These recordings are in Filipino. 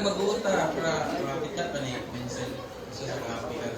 mag-uunta para makikat pa ni Vincent. So sa kapi ka.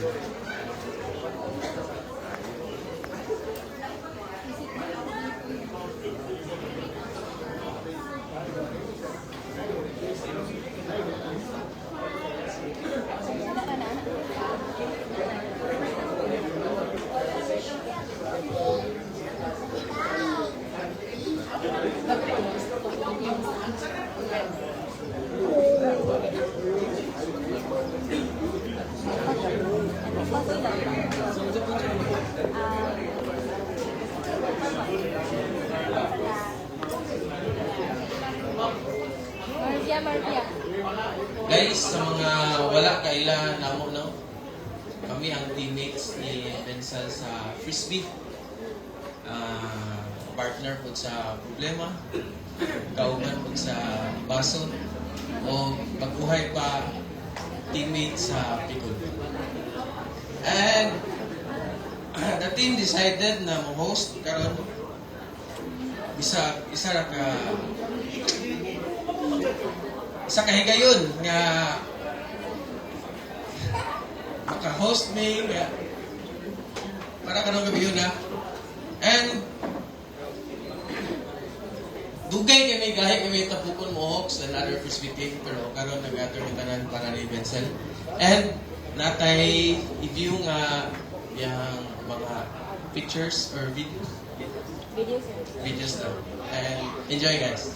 Guys, sa mga wala kaila namo no. Kami ang teammates ni Denzel sa Frisbee. Partner po sa problema, kauban po sa baso, o pagbuhay pa teammate sa Pikul. And the team decided na mo-host karon isa ra ka higayon nga maka-host me nga para kanang gabi yun na. And dugay kami gahi kami tapukon mo Hawks and other Frisbee team, pero karon nag-gather tanan para ni Vincent. And natay i-view nga yang mga pictures or videos. Videos daw. And enjoy guys.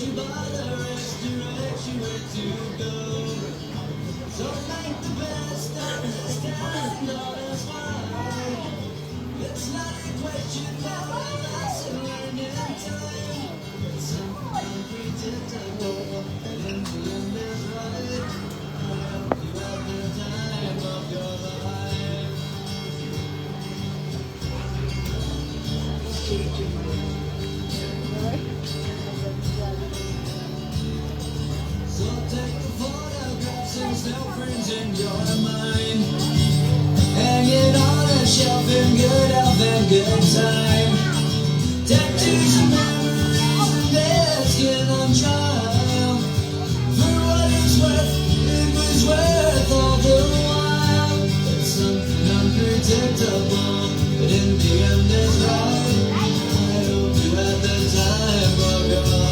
You by the rest, direct you where to go. So make the best of this time, not as fine. It's not a question of lesson learned in time. It's something unpredictable, and in the end is right. I hope you have the time of your life. So take the photographs and still friends in your mind. Hang it on a shelf in good health and good time. Tattoos and memories and their skin on trial. For what it's worth, it was worth all the while. It's something unpredictable, but in the end it's right. I hope you had the time of your life.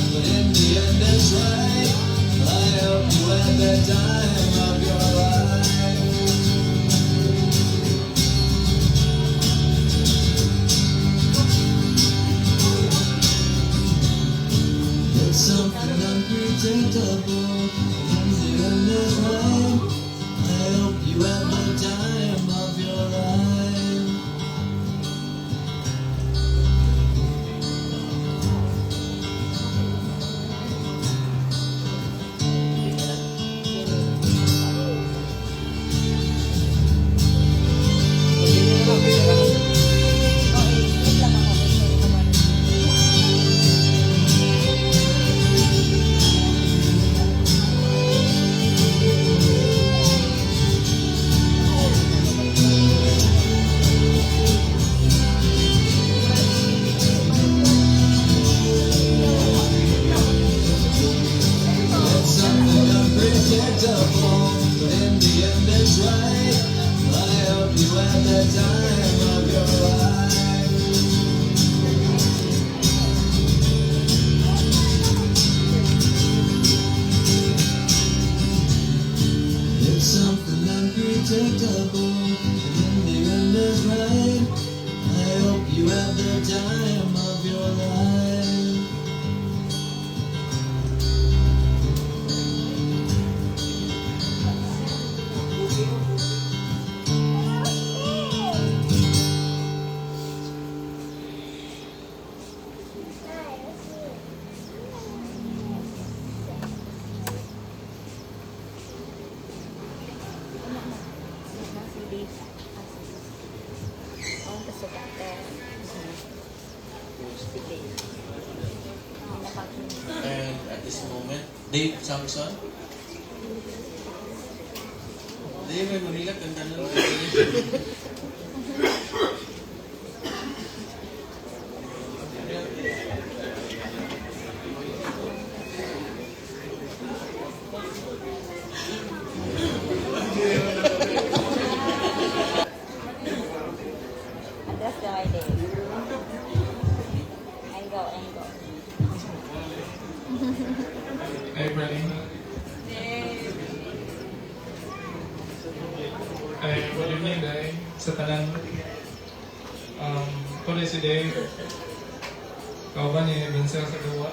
But in the end it's right. I hope you had the time of your life. It's something unpredictable, but in the end it's right. I hope you had the time of your life. Unpredictable, but in the end it's right. I hope you had the time of your life. It's something unpredictable. unpredictable. And in the end is right. I hope you have the time of your life. And at this moment, Dave Samson. Dave, may Manila, ganda na lang. Address the right day. Angle. Hey, Brady. Hey, good evening, Day. Sa tanan. Tuloy si Dave. Kau ba ni Vincent sa gawa?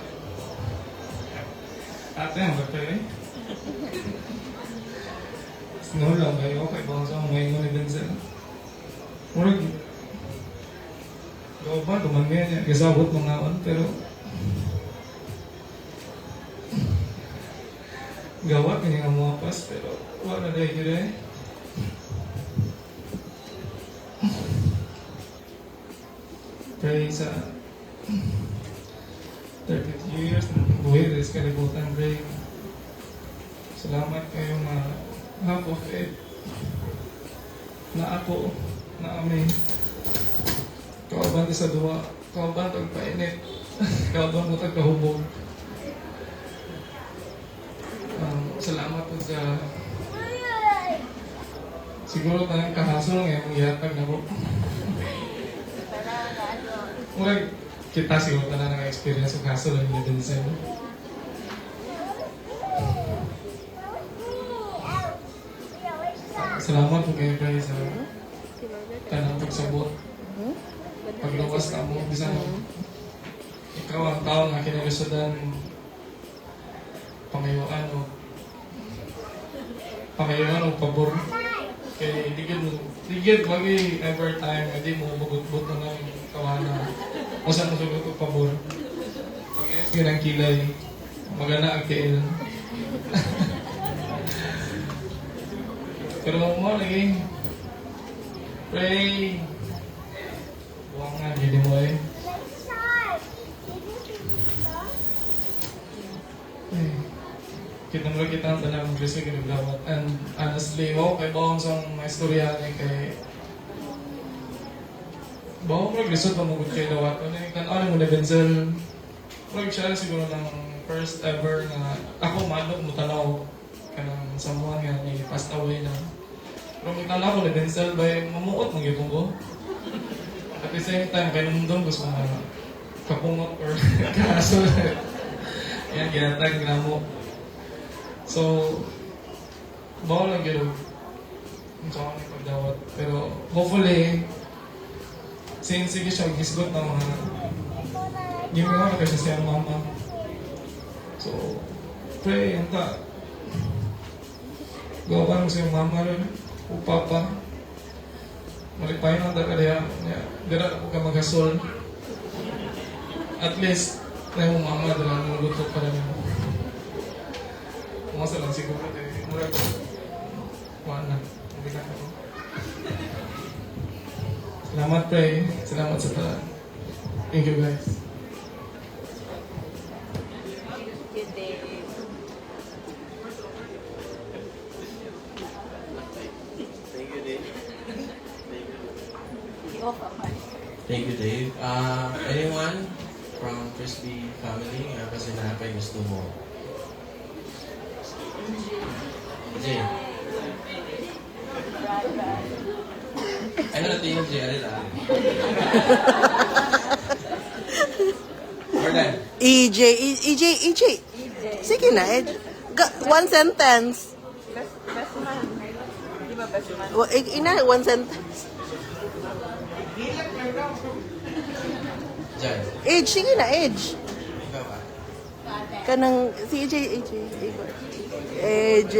Ate, ang ba eh? Sinulang kayo kay Bangsa ang ngayon ni Vincent. Murag, kau ba, tumangin niya. Kasabot mga on, pero gawa kini nga mga pas, pero wala na yun eh. Pray sa 30 years ng buhay rin sa kalibutan, pray. Salamat kayo mga half of it na ako, na amin. Kauban sa duwa, kauban pagpainit, kauban mo tagkahubog. Salamat po sa siguro tayong kahasol ngayon ihatag na po. Murag kita siguro tayo na experience ng hasol ang Vincent. Salamat po kayo kayo sa tanang pagsabot. Pagluwas na mo, bisa mo. Ikaw ang tao na kinalusudan pangayuan o pabor. Kaya digid lagi ever time, hindi mo magugbot na ng kawana. O saan mo sugot o pabor. Yun ang kilay. Magana ang kail. Pero mo lagi. Pray. Buwang nga, gini mo eh. Kita mo kita ang tanang Kristo ginagawat. And honestly, kay bawang sa mga istorya kay bawang mo Kristo pamugod kay dawat. Ano mo na Vincent, siya siguro ng first ever na ako manok mo tanaw kanang someone nga ni passed away na. Pero magtanaw ko na Vincent by mamuot mong gipong ko. At the same time, kay nung gusto na kapungot or kaso. Yan, ginatag na mo. So, bawal lang gano'n. Ang saka ng pagdawat. Pero, hopefully, since sige siya, gisgot na mga yung mga kasi siya mama. So, pray, yung ta. Gawa mo sa mama rin. O papa. Malipayin ang takadaya. Gara na po ka magasol. At least, na yung mama dala ng luto pa rin mo. Kumasa lang siguro eh. Murag. Wala na. Mabilang ako. Salamat, pray. Salamat sa talan. Thank you, guys. Good day. Thank you, Dave. Thank Thank you, Dave. Anyone from Crispy family kasi nakapay gusto mo? Jay. Ano natin yung Jay? Ano lang? Jordan. EJ. Sige na, one sentence. Best man. Di ba Ina, one sentence. Jan, Age, sige na, age. ikaw ba? Kanang, si AJ. AJ.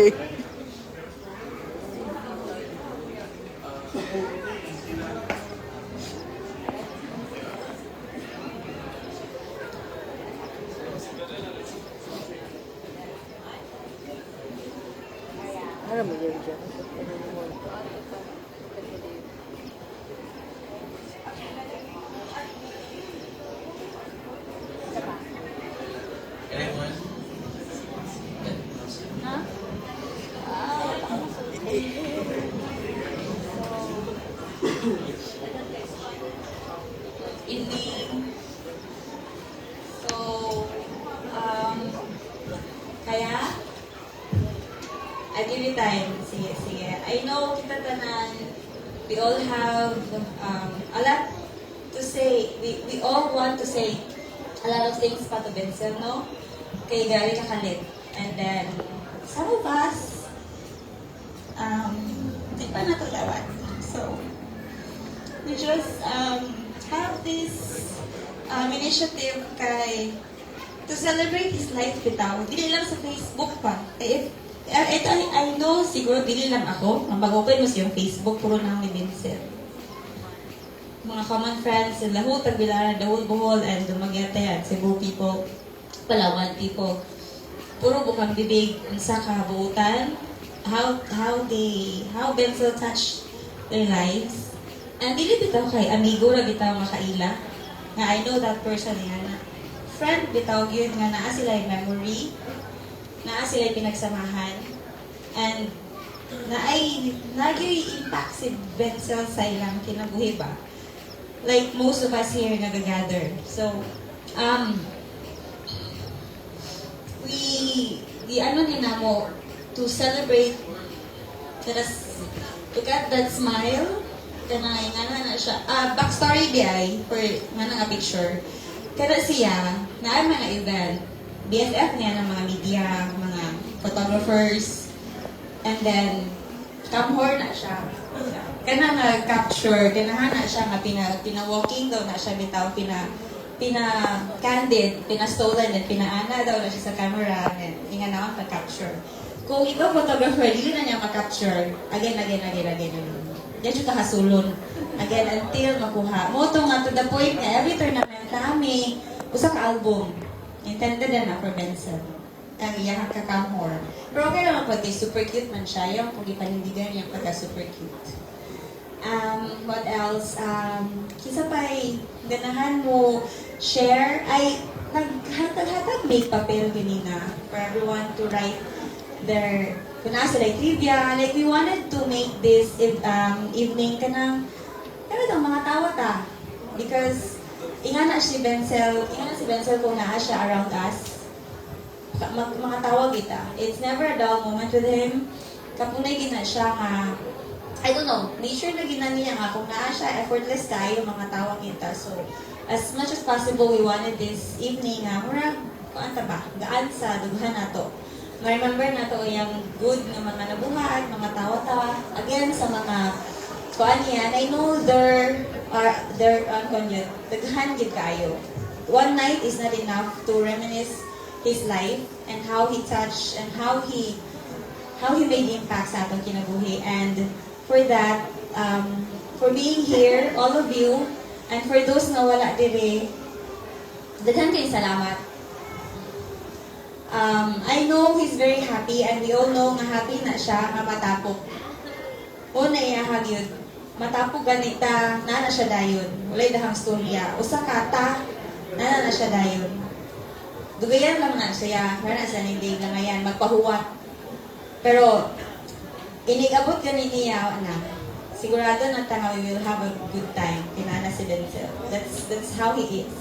Ano mo yun dyan? Anyone? Ha? Evening. So, kaya, I give you time. Sige. I know kita tanan, we all have a lot to say. We all want to say a lot of things pa to Benzel, no? Kay Gary Kakalit. And then, some of us, di pa natulawan. So, we just have this initiative to celebrate his life bitaw. Dili lang sa Facebook pa. I know siguro dili lang ako. Ang mag-open mo siyang Facebook, puro na ni Vincent. Mga common friends, and Lahul, Tagbilaran, Dahul, Bohol, and Dumaguete, and Cebu people, Palawan people. Puro bukang bibig, sa kabuutan, how Vincent touched their lives. And dili bitaw kay amigo ra bitaw makaila. Nga I know that person yan. Friend bitaw yun nga naa sila yung memory, naa sila yung pinagsamahan, and nagyoy impact si Benzel sa ilang kinabuhi ba? Like most of us here nag-gather. So, we ano ni namo to celebrate, to get that smile. Kanay nga na siya. Backstory di ay, for nga nga picture. Kada siya, na ay mga event, BFF niya ng mga media, mga photographers, and then, kamhor na siya. Kana nga capture, kanahan na siya nga pina-walking daw na siya bitaw, pina-candid, pina-stolen, and pinaana daw na siya sa camera, and nga naman pa-capture. Kung ikaw photographer, hindi na niya ma-capture, again. Diyan siya kahasulon. Again, until makuha. Moto nga to the point na every tournament namin, usa ka album. Intended na for Benson. Ang iyang kakamhor. Pero okay naman pati, super cute man siya. Yung pagipanindigan niya pagka super cute. What else? Kisa pa'y ganahan mo share, ay naghatag make papel ganina for everyone to write their kung nasa like trivia, like we wanted to make this evening kanang mga tawa ta. Because ingana si Benzel kung naa siya around us. Mga tawa kita. It's never a dull moment with him. Kapunay gina siya nga, I don't know, nature na gina niya nga, kung naa siya, effortless tayo mga tawa kita. So, as much as possible, we wanted this evening nga, murag, gaan sa dughan na to. Ma-remember na to yung good na mga nabuhat, mga tawa-tawa. Again, sa mga kuan yan, I know daghan gid kayo. One night is not enough to reminisce his life and how he touched and how he made impact sa atong kinabuhi. And for that, for being here, all of you, and for those na wala dire, daghan kayong salamat. I know he's very happy, and we all know nga happy na siya nga matapok. O naiyahag yun. Matapok ganita, nana siya dayon. Walay dahang storya. Usa kata, nana na siya dayon. Dugayan lang na siya. Para sa nindig na ngayon, magpahuwat. Pero, inigabot ganin niya na. Sigurado na tanga we will have a good time. Kinana si Denzel. That's how he is.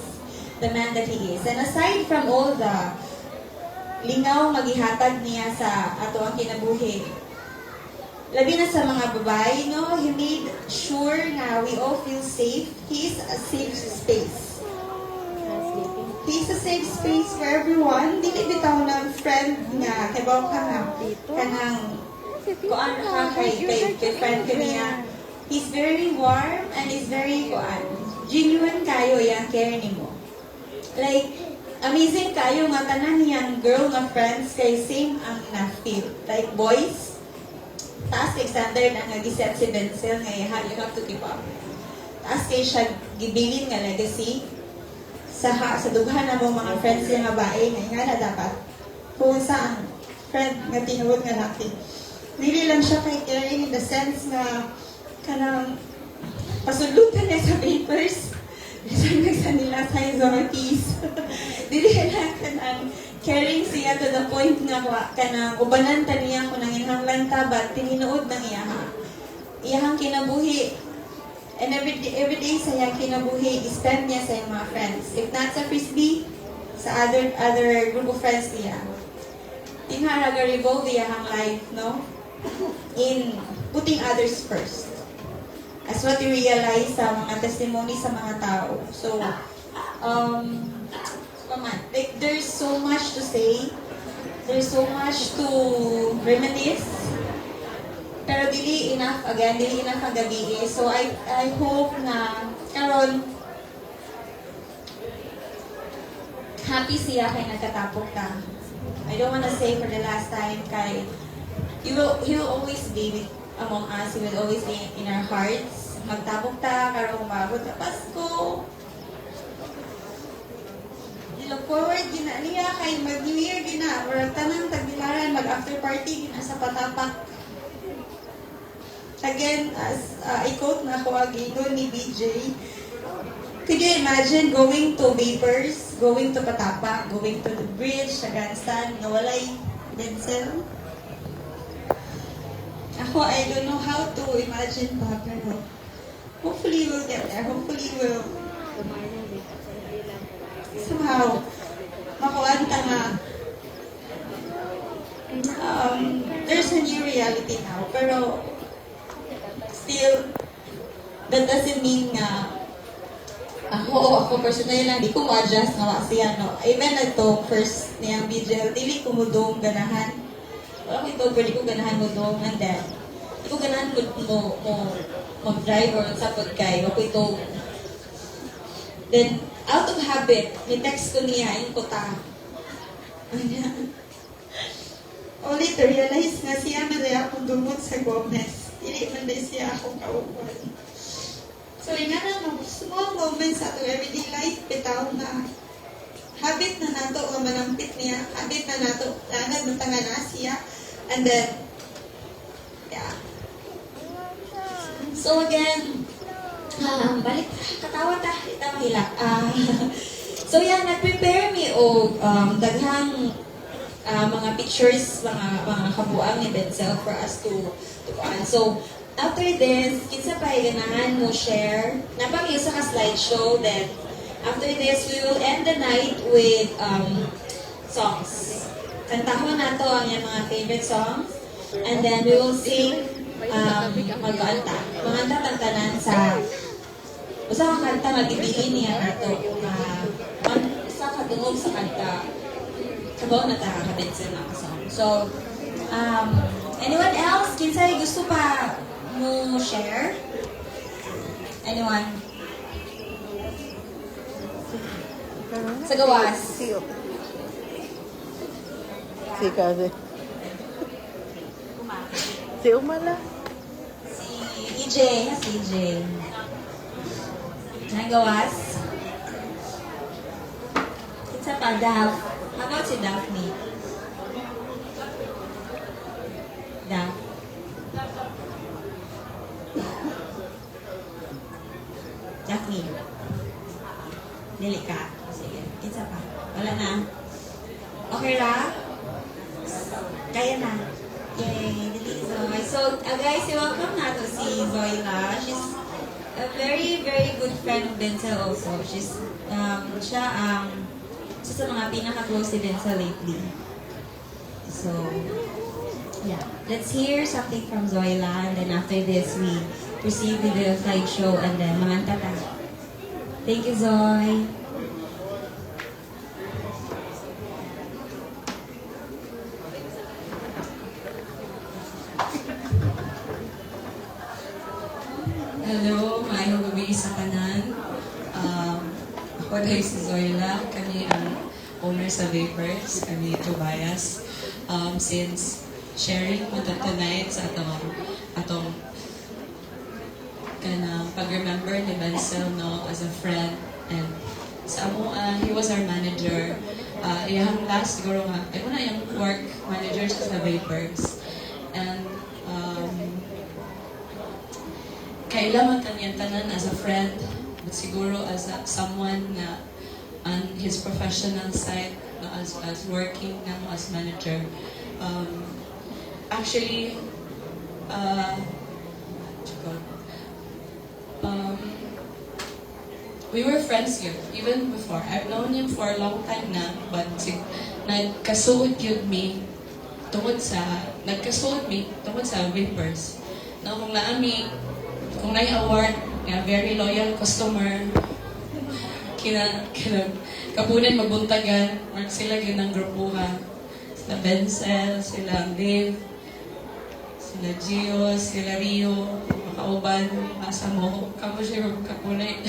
The man that he is. And aside from all the lingaw magihatag niya sa ato ang kinabuhi. Labi na sa mga babae, no? He made sure na we all feel safe. He is a safe space. He is a safe space for everyone. Dili bitaw ng friend nga, kabaw ka nga, kanang kuan ka kay friend ka niya. He's very warm and he's very genuine kayo yung care nimo. Like, amazing kayo nga tanan niyang girl nga friends kay same ang na-feel. Like, boys, taas kay standard ang nag-set si Denzel nga you have to keep up. Taas kay siya gibilin nga legacy sa dughan na mga friends niya nga bae nga na dapat kung saan friend nga tinuod nga laki. Dili lang siya kay caring in the sense nga kanang pasulutan niya sa papers. Isang nila sa authorities. Dili lang kanang caring siya to the point nga kanang ubanan ta niya kung nanginhanglan ta ba tininuod ng iyahang kinabuhi. And every day sa iyang kinabuhi, spend niya sa iyang mga friends. If not sa frisbee, sa other group of friends niya. Tingharaga revolve iyahang life, no? In putting others first. As what you realize sa mga testimony sa mga tao. So, like, there's so much to say. There's so much to reminisce. Pero dili enough ang gabi. So, I hope na karon happy siya kay nagkatapok ka. I don't wanna say for the last time kay he will always be with among us. He will always be in our hearts. Magtabok ta, karong umabot na Pasko. Look forward gina niya kay mag-New Year gina. Murag tanang tagbilaran, mag-after party gina sa Patapak. Again, as i-quote na ako agingon ni BJ, could you imagine going to Vapors, going to Patapak, going to the bridge, sa Grandstand, nawalay Denzel? Ako, I don't know how to imagine pa, pero hopefully we'll get there. Hopefully we'll somehow makuwanta nga. There's a new reality now, pero still, that doesn't mean nga ako personally lang, di ko ma-adjust nga siya, no? Even ito, first niyang BJL, dili ko mudong ganahan. Wala ko ito, pwede ko ganahan mudong, and then, di ko ganahan mo mag-drive or sapod kay, wala ko ito. Then, out of habit, ni-text ko niya, yung kuta. Only to realize nga siya na rin akong dumot sa Gomez. Dili man din siya akong kaupan. So, nga na, small moments sa itong everyday life, bitaw na habit na nato, o manampit niya, habit na nato, lanad ng tanga na siya, and then, yeah. So again, balik, katawa ta, itaw hilak. So yan, nag-prepare me o daghang mga pictures, mga kabuang ni Denzel for us to so, after this, kinsa pa ganahan mo share. Napamilyo sa slideshow. Then, after this, we will end the night with songs. Kantahon na to ang mga favorite songs. And then, we will sing magkanta. Magkanta tagtanan sa usa ka kanta magbibilin niya nato. Usa ka tungog sa kanta. Kabaw na ta ka-Denzel na song. So, anyone else? Kinsay gusto pa mo share? Anyone? Sa gawas. Si kasi. Si Umala. Si EJ. Si EJ. Sa gawas. Kinsa pa, Daph. How about si Daphne? Daph. Daphne. Dili ka. Sige. Kinsa pa. Wala na. Okay ra? Kaya na. Yay. Dili Zoe. So, guys, welcome na to si Zoila. She's a very, very good friend of Denzel also. She's, siya sa mga pinaka-close si Denzel lately. So, yeah. Let's hear something from Zoila, and then after this, we proceed with the slideshow, and then mga tata. Thank you, Zoe. Hello, maayong gabi sa kanan. Ako dahil si Zoila, kami ang owner sa Vapors, kami Tobias. Since sharing mo tonight sa atong kanang pag-remember ni Benzel no, as a friend, and sa amo, he was our manager. Iyang last siguro nga, ako na yung work manager sa Vapors. And kailangan kanyang tanan as a friend, but siguro as someone na on his professional side, no, as working na as manager. Actually, we were friends yun, even before. I've known him for a long time na, but nagkasuot yun mi tungod sa Vapors. No, kung na-award nga very loyal customer, kapunan magbuntagan, mark sila yun ng grupuha. Sila Benzel, sila Dave, sila Gio, sila Rio, makauban, masa mo, kamo siya kapunay.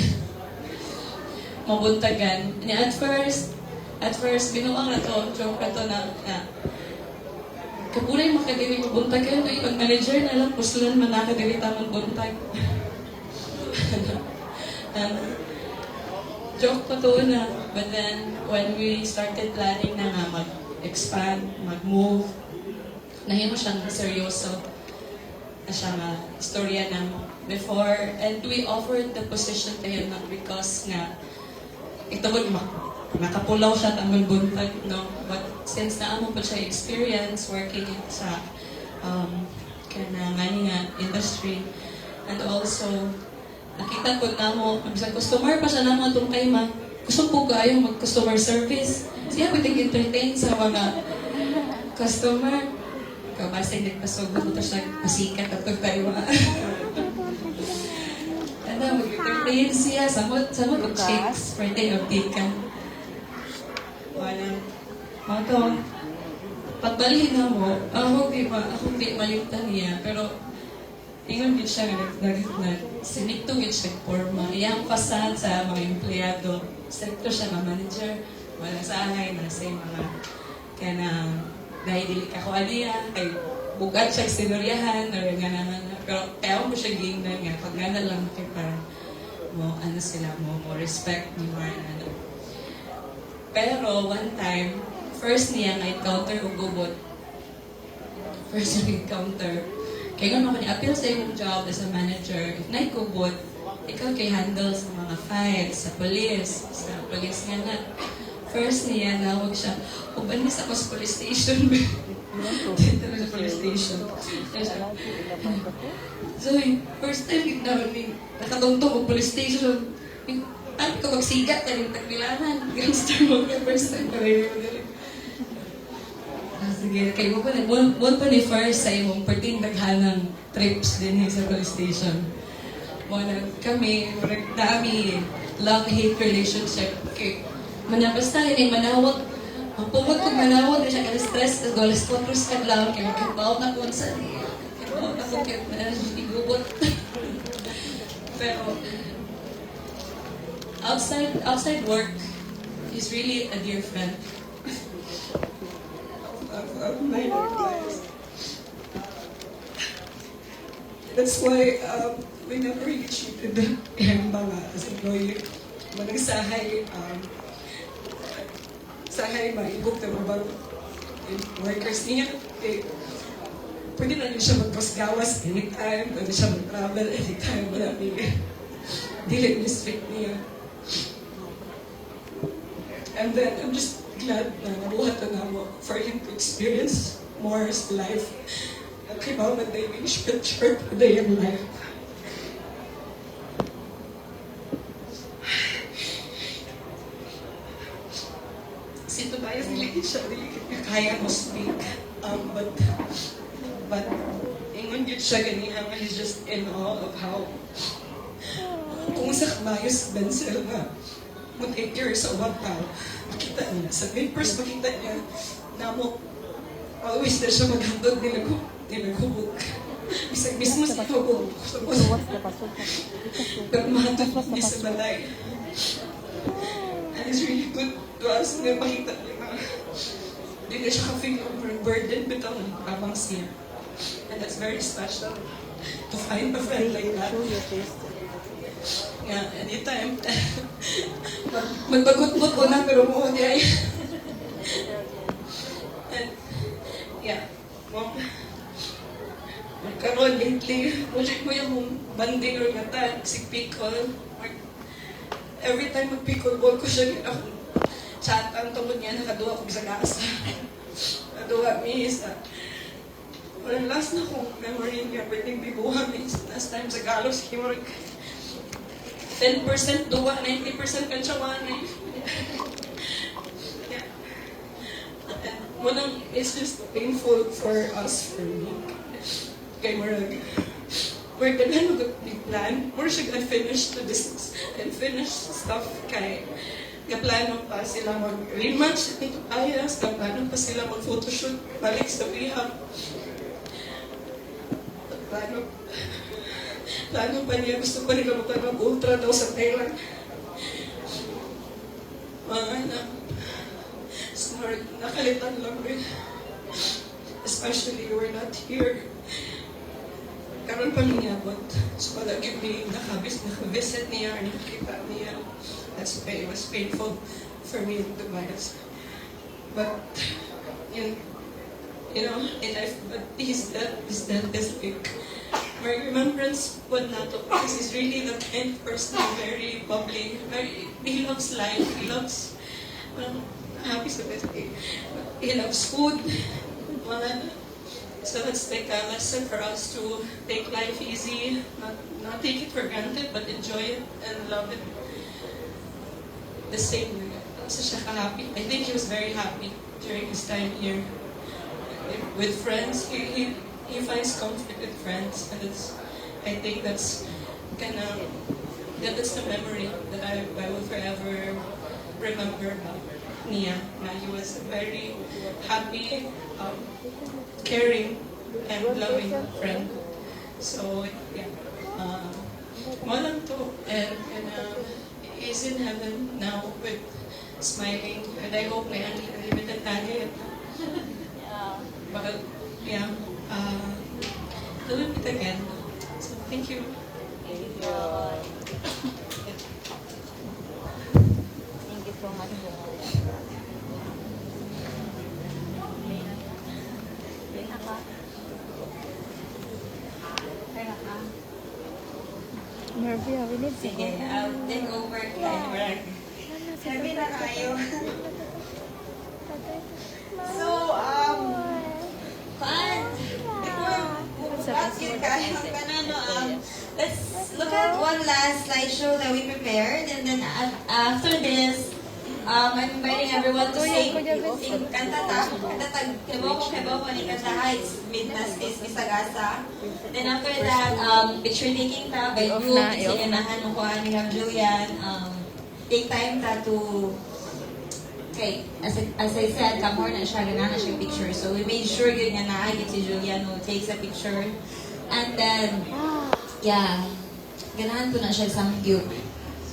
Mabuntagan. At first, binuang na to, joke na to na kapunay makadiri magbuntagan, ay pag-manager na lang, puslan man nakadiri tamang buntag. Joke pa to na, but then when we started planning na nga mag-expand, mag-move, nahimo siyang seryoso na siya nga istorya ng before, and we offered the position to him not because nga ito nakapulaw siya tamang buntag, no? But since naamo pa siya experience working sa nga industry, and also nakita ko na mo, sa customer pa siya naman itong kayma, gusto po kayo mag-customer service. Siya pwedeng entertain sa mga customer. Kabasay nagpasugod mo siya pasikat at itong kayma. Mag-entertain siya, samot chicks, birthday of Tika. Walang, pagbalik na mo, ako di malimtan niya, pero ingon din siya sinigtong siya forma. Iyang pasad sa mga empleyado. Sekto siya na manager. Wala sa angay na sa mga dahil dili ka ko aliya, kay bugat siya sinuryahan, or nga naman. Pero kaya mo siya gingnan nga, pag nga na lang kay para mo respect ni Marna. Pero one time, first niya na-encounter o gubot. First na-encounter. Kaya nga appeal sa iyong job as a manager, if naikubot, ikaw kay handle sa mga files, sa police nga na. First niya, nawag siya, ubanis ako sa police station. Dito na sa police station. So, first time, nakatungtong ang police station. Ano ko magsigat na rin tagbilangan. Gangster mo ka first time pa rin. Sige, kayo mo pa ni first sa imong perting daghanang trips din sa police station. Kami, dami love-hate relationship. Okay. Basta yun manawag. Ang pumag kong manawag na siya stress, tas golas kontrus ka lang, kaya magkabaw na kung saan niya. Kabaw na kung kaya igubot. Pero, outside work, he's really a dear friend. Of my life. That's why we never really treated him as employee. Managsahay, maibog na mga workers niya. Pwede na rin siya magpasgawas anytime, pwede siya mag-travel anytime, wala niya. Dili restrict niya. And then, I'm just glad na nabuhat na mo for him to experience more his life. Okay, mama, they wish but short a day in life. Si Tobias, dili kaya mo speak. But ingon yun siya ganihan, he's just in awe of how kung sa kamayos Benzel nga mag-take care sa ubang tao. Makita niya. Sa Vapors, makita niya na mo always na siya maghandog, nilagubog. Bisag mismo sa ko. Iwas na pasok. Pagmahatag niya sa balay. And it's really good to us na makita niya na hindi na siya ka-feel overburdened bitaw ng abang siya. And that's very special to find a friend like that. Show your face. Yeah, anytime. Magbagot-bot ko na pero mo niya. And yeah, magkaroon lately, project ko yung banding or ngata, si Pickle. Every time mag-pickleball ko siya, ako chatan tungkol niya, nakaduwa ko sa gasa. Nakaduwa mi sa... Walang last na kong memory niya, pwedeng bibuhan mi last time sa Galos, Kimorg. 10% duwa, 90% kantsawan eh. Yeah. And munang, it's just painful for us, for me. Kay Marag. We're gonna look at the plan. More siya unfinished to this unfinished stuff kay kaplano pa sila mag-rematch nito ayas, kaplano pa sila mag-photoshoot balik sa rehab. Plano pa niya, gusto pa nila mag-ultra daw sa Thailand. Mga anak, smart, nakalitan lang rin. Especially we're not here. Karon pa nangyabot. So palagi may nakavisit niya or nakita niya. That's why it was painful for me to bias. But, you know, in life, but his death is like, my remembrance would not because he's really the kind person, very bubbly, he loves life, he loves, happy sa birthday. He loves food, so it's like a lesson for us to take life easy, not take it for granted, but enjoy it and love it the same way. So siya ka-happy. I think he was very happy during his time here with friends. He finds comfort with friends, and I think that's that's the memory that I will forever remember about Nia. He was a very happy, caring, and loving friend. So yeah, lang to, and he's in heaven now with smiling, and I hope may unlimited tayo. But yeah, we'll meet again. So thank you. Thank you so much. Nervy, we need to Sige, I'll take over kay Sabi na kayo. So, let's look at one last slideshow that we prepared, and then after this, I'm inviting everyone to sing kanta ta, kebo ko ni kanta Heights, Midnas is Misagasa. Then after that, picture taking ta by group, sininahan mo ko ni Ma'am Julian, take time ta to, okay, as I said, kamor na siya, ganahan siya picture. So we made sure yun nga na si Julian who takes a picture. And then, yeah, ganahan ko na siya samgyup.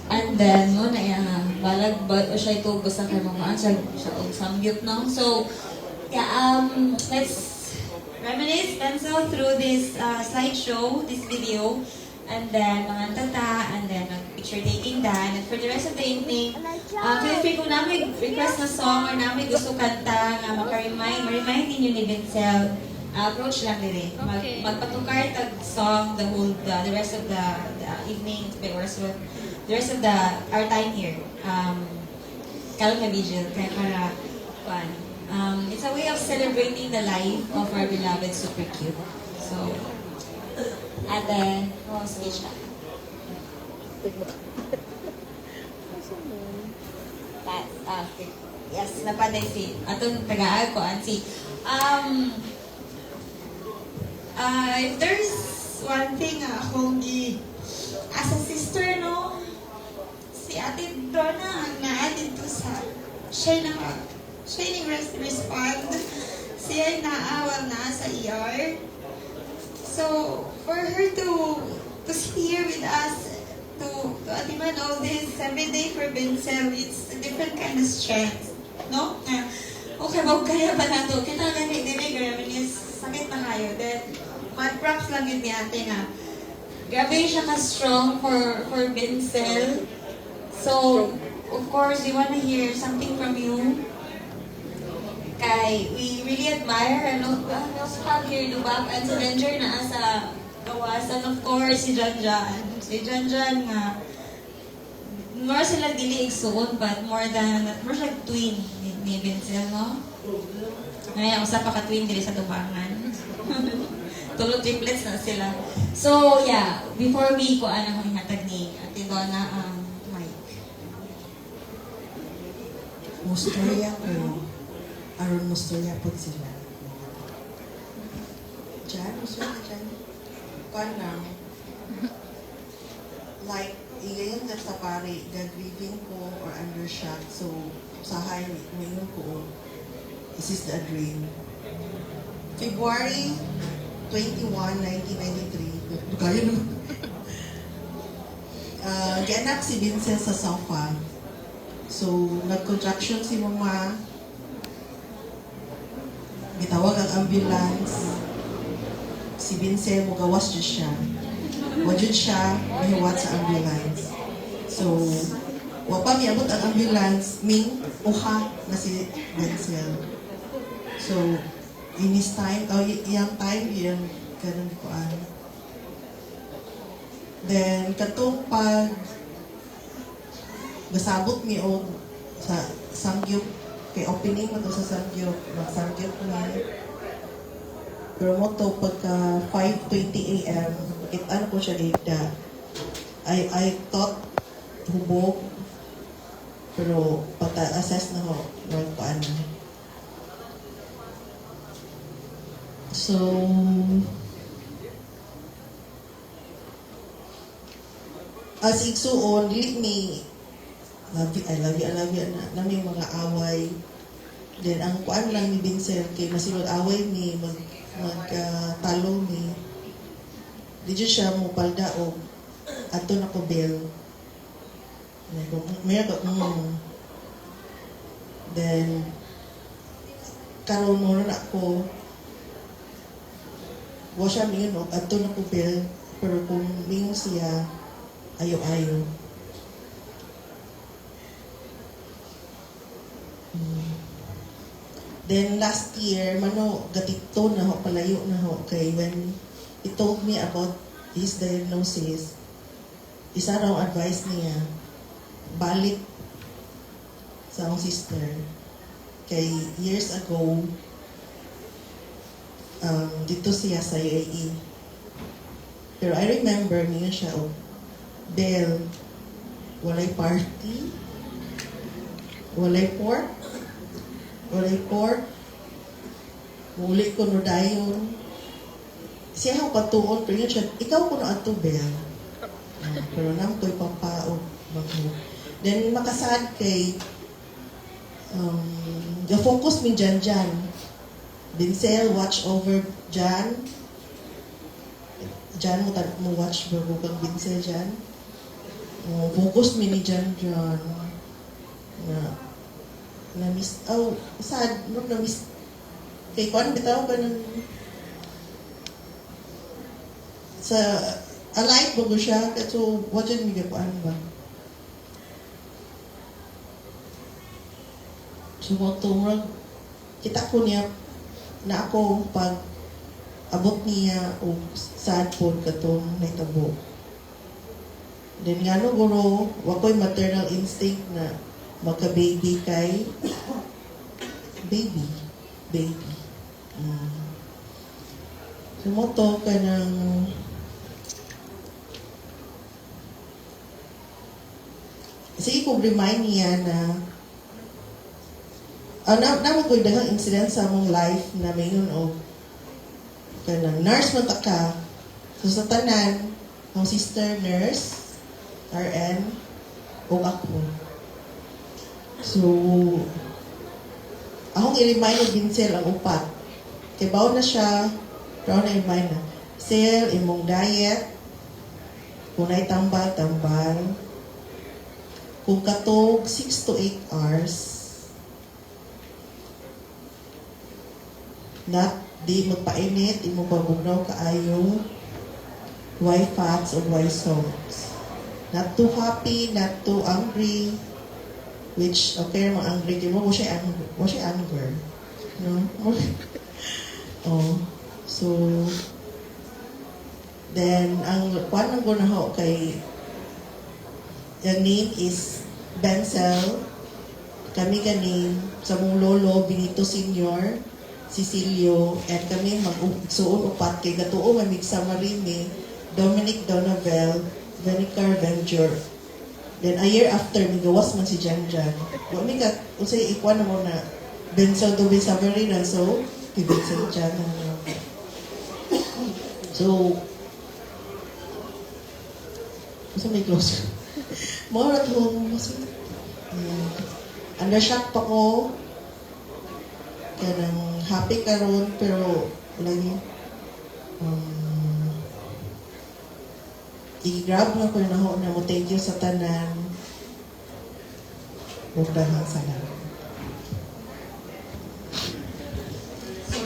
And then, no na yan, balag ba o siya ito basta kay mamaan siya og samgyup, no? So, yeah, let's reminisce, pencil through this slideshow, this video. And then, mga tata, and then, picture taking done. And for the rest of the evening, feel free kung namin request na song or namin gusto kanta, nga ma-remind ninyo ni Vincel, approach lang din eh. Magpatukar tag song the rest of the evening, the rest of our time here. Kalong na vigil, kaya para, it's a way of celebrating the life of our beloved Super Cute. So, at the speech na. Yes, napaday si atong tagaan ko, Ansi. If there's one thing akong as a sister, no, si Ate Donna ang naa dito sa siya respond. Siya naawal na sa ER. So for her to sit here with us, to atiman all this every day for Vincel, it's a different kind of strength. No? Okay, wag kaya ba na to? Kita lang hindi kaya is sakit na kayo. Then, mad props lang yun ni ate nga. Grabe siya ka-strong for Vincel. So, of course, we wanna hear something from you. Kay, we really admire, ano, we also have here Lubak and si Ranger na sa gawas. And of course, si Janjan. Si Janjan nga, more sila dili igsuon, but more sila twin ni Vincel, no? Ngayon, usap pa ka-twin dili sa tubangan. Tulo triplets na sila. So, yeah, before we ko ano kung ihatag ni Ate Donna ang mic. Mustorya ko. Aron mustorya po sila. Diyan, mustorya dyan. Parang, like, ngayon na sa pare, gag-grieving ko or under shock. So, usahay, ngayon ko, this is the dream. February 21, 1993. Kaya naman. Gianak si Vincel sa Southam. So, nag-contraction si mama. Gitawag ang ambulance. Si Vincel, mugawas dyan siya. Wajud siya, mahiwat sa ambulance. So, wapa miabot ang ambulance, ming uha na si Vincel. So, in his time, iyang time, iyang ganun ko Then, katong pag gasabot mi og sa Samgyup, kay opening mo to sa Samgyup, mag-Samgyup na. Pero mo to pagka 5:20 a.m., kitaan ko siya dito. I thought hubog, pero pagka-assess na ho, paano. So, as igsuon, dili mi I love you, na may mga away. Then, ang kuan lang ni Vincent, kay masinod away ni, magtalo ni, di siya mo palda o ato na ko bel. May ako, Then, karon mo na ako, wa siya mingon og adto na ko bel, pero kung mingon siya ayo-ayo. Then last year mano gatito na ho, palayo na ho, kay when he told me about his diagnosis, isa raw advice niya balik sa akong sister kay years ago dito siya sa UAE. Pero I remember niya siya, Bel, walay party, walay pork, muli ko no dayon. Siya ang patuon, pero yun siya, ikaw ko na ato, Bel. Pero nang to'y pampaon. Then makasad kay, ga-focus mi Jan. Vincel, watch over Jan. Jan mo watch bago kang Vincel Jan. Focus mi ni Jan. Na miss, sad, no, na miss. Kay kuan bitaw ba ng sa alive bago siya, so what did mi gapuan ba? So tumurag kita ko niya na ako pag abot niya o sad po katong naitabo. Then nga no guro, wako'y maternal instinct na magka-baby kay baby. Sumoto ka ng sige kong remind niya na naman ko daghang incident sa mong life na mayon o kanang nurse mo ta ka. So sa tanan, ang sister nurse, RN, o ako. So, akong i-remind ni Vincel ang upat. Kay baon na siya, pero na i-remind na. Sel, imong diet. Kung na'y tambal. Kung katog, 6 to 8 hours. Not di magpainit, imong pabugnaw kaayo. Why fats or why salts. Not too happy, not too angry. Which, okay, mga angry kayo mo, siya anger. No? Oh, so, then, ang kwan ang gunaho kay, the name is Benzel. Kami ganing sa mong lolo, Benito Senior, Cecilio, and kami mag-suon upat kay Gatuo, Mamigsa Marime, Dominic Donavel, Venicar Venture. Then a year after, migawas man si Janjan. Wami ka, usay ikwan na mo na Benzel to Benzel Marina, so, Benzel Jan. So, so may close. Mga ratulong mo kasi. Under shock pa ko. Kaya nang happy karon pero lagi i-grab na ko na ho na mo thank you sa tanan. Bugdahan sa lahat. So,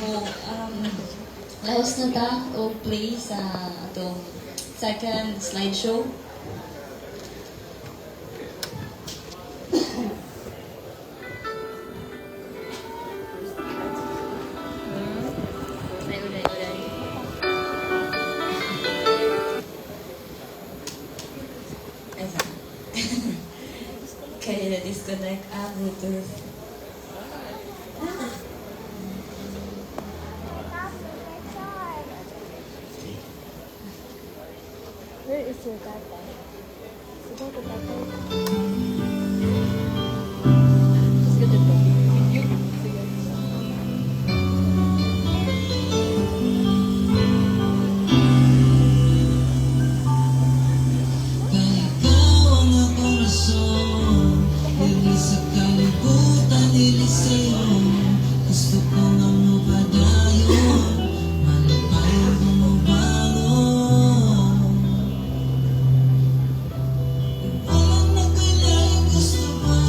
laos na ta o play sa atong second slideshow. Kaya na-disconnect ang Bluetooth. Where is your data? Siguro ko data. Just go to the video. Sige. Ikaw ang akong rason. Dili sa kalibutan, dili sa'yo. Gusto ko nga mo padayon. Malipayon ko mo bago. Walang nagkailangan gusto pa.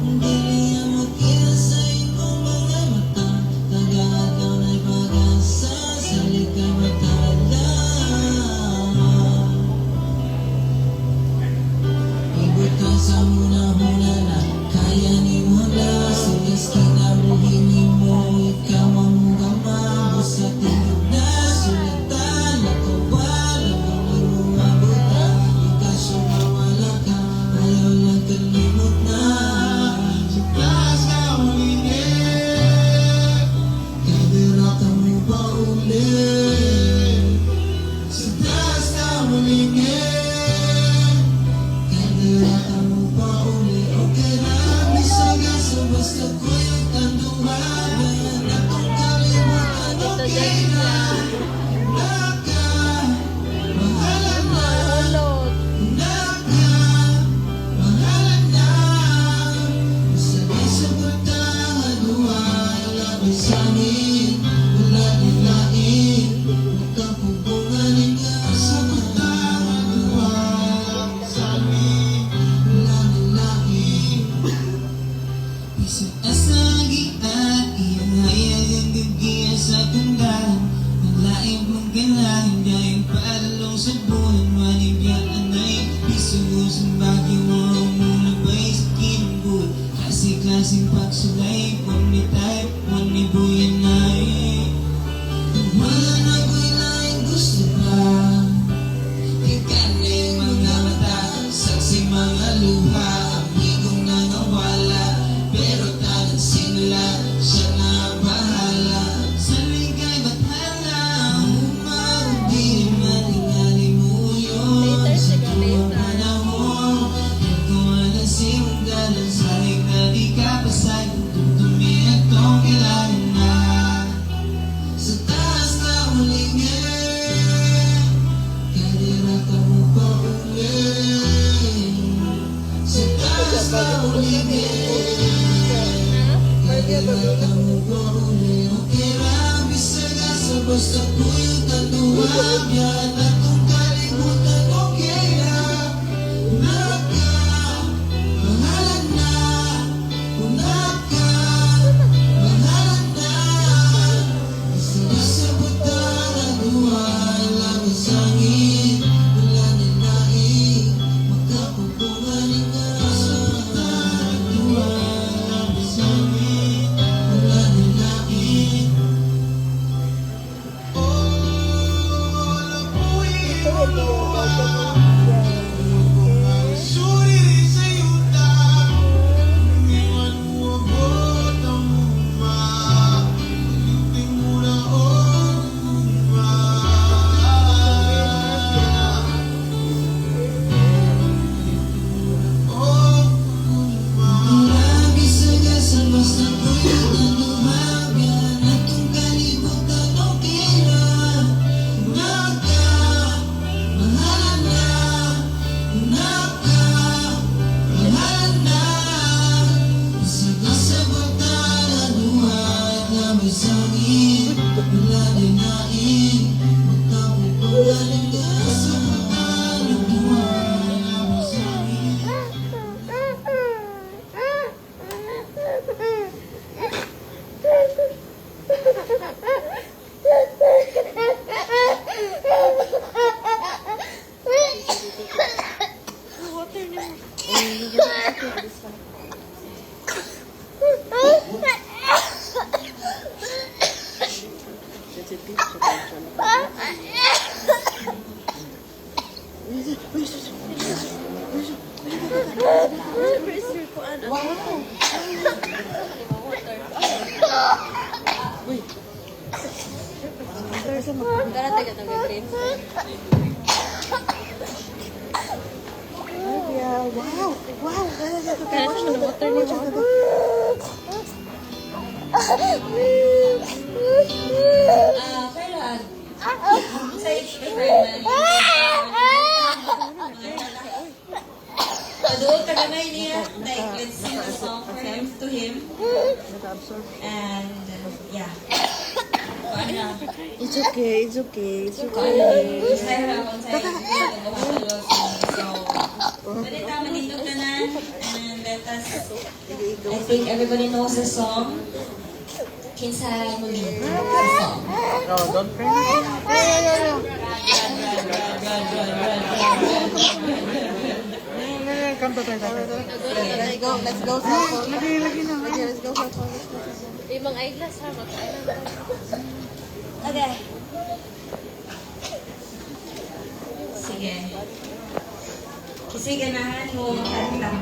Kung dili ang makita sa imong mga mata. Tagaagaw na'y pag-asa. Sa likay matala. Ibutan sa muna-muna na kaya ni mo na sigas kinabuhin ni mo ikaw ang mugama mo sa tingog na sulatan nakawal ang mga mabutan ikaw sumawala ka ayaw lang kalimot na sa taas ka ulit kadira ka mo ba ulit sa taas ka ulit kaya mo pa uli okay na bisaga sa basta ko yung tanduhan na kung kalimutan okay na naka mahalan na naka mahalan na sa isabutahan luhay labis sa amin wala nilain nakapubungan nga sa butahan luhay labis sa amin wala nilain isip asagian iyang hayag ang gagiya sa tunggalan nalaing mong galahin dahil paalong sa bulan manibyan anay isuusang bagyo mo mula ba'y sa kinunggoy kasi-klaseng pagsulay pamitay manibuyan na wala na ko'y laing gusto pa ikanay mga mata saksi mga luha amigong nangawala pero talang sinula siya na bahala sa ligay bathala umawdi man ingali mo yun sa tuwang panahon nagkuhan na simong galang sa na di ka pasay tumtumi at kong kailangan na sa taas ka ulingin kadira ka mo pa ulit sa taas ka ulingin kadira ka mo pa ulit okay ra bisaga sa basta kuyog at luwag yan at kung kalimutan okay na. Mahalan na, unaka, mahalan na. Sa butan at buwan lang ang sangit. Wala na naing magkapupungan ka. Sa butan at buwan lang ang sangit. Wala na naing. Suri sa yuta, iwan mo abot ang uma. Hindi mo na uma. Lagi sagasan basta kuyog ang lumagyan at kung kalimutan okay na. Naka, mahalan na, naka, mahalan na. Sa bata na luhay na may sangit. Wala din naing magkapupungan ka. Sa bata na luhay na may sangit. Kailan? Sa experiment. Paduol ka gamay niya. Like, let's sing a song for him, to him. And, yeah. Paano? It's okay, it's okay, it's Kung ano ni, Sarah, kung So, pwede tama dito ka na. And let us, I think everybody knows the song. Kinsa muli sa song. Let's go sa let's go sa Ibang eyeglass ha, magkailan. Okay. Sige. Kasi ganahan mo makanta.